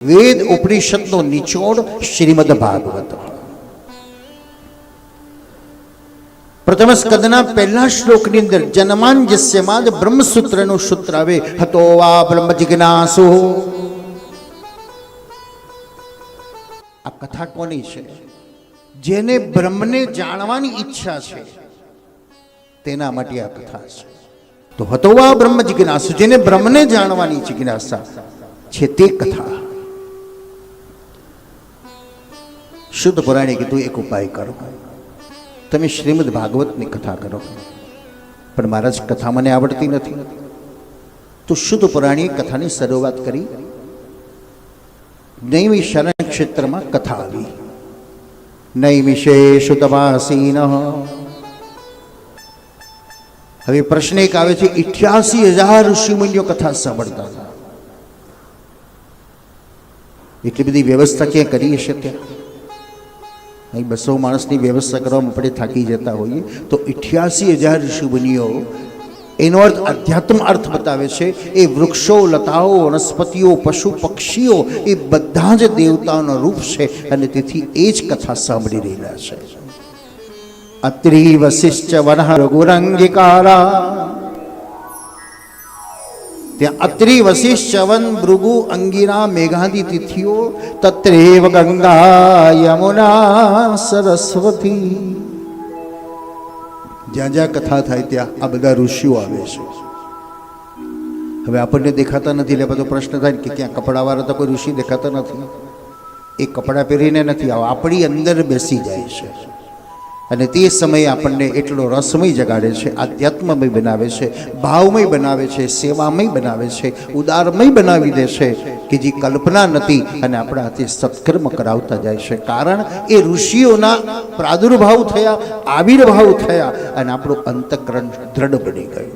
વેદ ઉપનિષદનો નિચોડ શ્રીમદ ભાગવત. પ્રથમ સ્કંદના પહેલા શ્લોકની અંદર જન્માંજસ્યમાં બ્રહ્મસૂત્રનું સૂત્ર આવે, હતો વા બ્રહ્મ જિજ્ઞાસુ. આ કથા કોની છે? જેને બ્રહ્મને જાણવાની ઈચ્છા છે તેના માટે આ કથા છે. તો હતો વા બ્રહ્મ જિજ્ઞાસુ, જેને બ્રહ્મને જાણવાની જિજ્ઞાસા છે તે કથા. શુદ્ધ પુરાણે કીધું એક ઉપાય કરો, તમે શ્રીમદ ભાગવતની કથા કરો. પણ મહારાજ કથા મને આવડતી નથી. તો શુદ્ધ પુરાણી કથાની શરૂઆત કરી. નૈમિષારણ્ય ક્ષેત્રમાં કથા આવી. નૈમિષેષુ તપાસીન. હવે પ્રશ્ન એક આવે છે, 88,000 ઋષિમુનિઓ કથા સાંભળતા હતા. એટલી બધી વ્યવસ્થા ક્યાં કરી હશે? ત્યાં અહીં 200 માણસની વ્યવસ્થા કરવામાં આપણે થાકી જતા હોઈએ. તો 88,000 ઋષિમુનિઓ, એનો અર્થ અધ્યાત્મ અર્થ બતાવે છે. એ વૃક્ષો, લતાઓ, વનસ્પતિઓ, પશુ પક્ષીઓ એ બધા જ દેવતાઓનો રૂપ છે અને તેથી એ જ કથા સાંભળી રહેલા છે. અત્રિ વસિષ્ઠ વન રઘુરંગિકારા. ત્યાં અત્રિ વસિષ્ઠ વન ભૃગુ અંગિરા મેઘાદી તિથિઓ. તત્રેવ ગંગા યમુના સરસ્વતી. જ્યાં જ્યાં કથા થાય ત્યાં આ બધા ઋષિઓ આવે છે. હવે આપણને દેખાતા નથી એટલે બધો પ્રશ્ન થાય કે ક્યાં કપડાવાળા તો કોઈ ઋષિ દેખાતા નથી. એ કપડાં પહેરીને નથી આવો, આપણી અંદર બેસી જાય છે અને તે સમયે આપણને એટલો રસમય જગાડે છે, આધ્યાત્મમય બનાવે છે, ભાવમય બનાવે છે, સેવામય બનાવે છે, ઉદારમય બનાવી દે છે કે જે કલ્પના નથી અને આપણા હાથે સત્કર્મ કરાવતા જાય છે. કારણ એ ઋષિઓના પ્રાદુર્ભાવ થયા, આવિર્ભાવ થયા અને આપણું અંતઃકરણ દ્રઢ બની ગયું.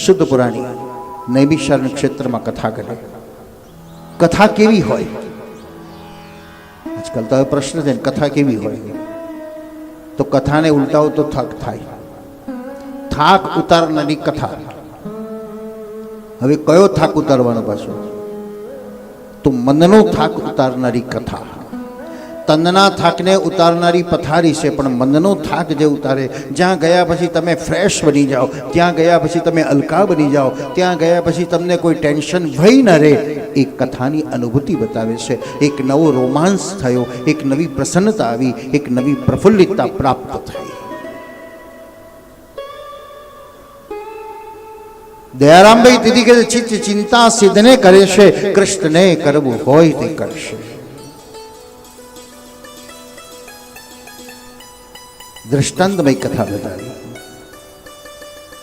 શુદ્ધ પુરાણી નૈમિષારણ્ય ક્ષેત્રમાં કથા કરે. કથા કેવી હોય? આજકાલ તો પ્રશ્ન છે, કથા કેવી હોય? તો કથાને ઉલટાવો તો થાક થાય. થાક ઉતારનારી કથા. હવે કયો થાક ઉતારવાનો પાછો? તો મનનો થાક ઉતારનારી કથા. તનના થાકને ઉતારનારી પથારી છે, પણ મનનો થાક જે ઉતારે, જ્યાં ગયા પછી તમે ફ્રેશ બની જાઓ, ત્યાં ગયા પછી તમે હલકા બની જાઓ, ત્યાં ગયા પછી તમને કોઈ ટેન્શન ભય ન રહે, એ કથાની અનુભૂતિ બતાવે છે. એક નવો રોમાંસ થયો, એક નવી પ્રસન્નતા આવી, એક નવી પ્રફુલ્લિતતા પ્રાપ્ત થઈ. દયારામભાઈ દીદી કે ચિત્ત ચિંતા સિદ્ધને કરે છે, કૃષ્ણને કરવું હોય તે કરશે. દ્રષ્ટાંતમય કથા બતાવી.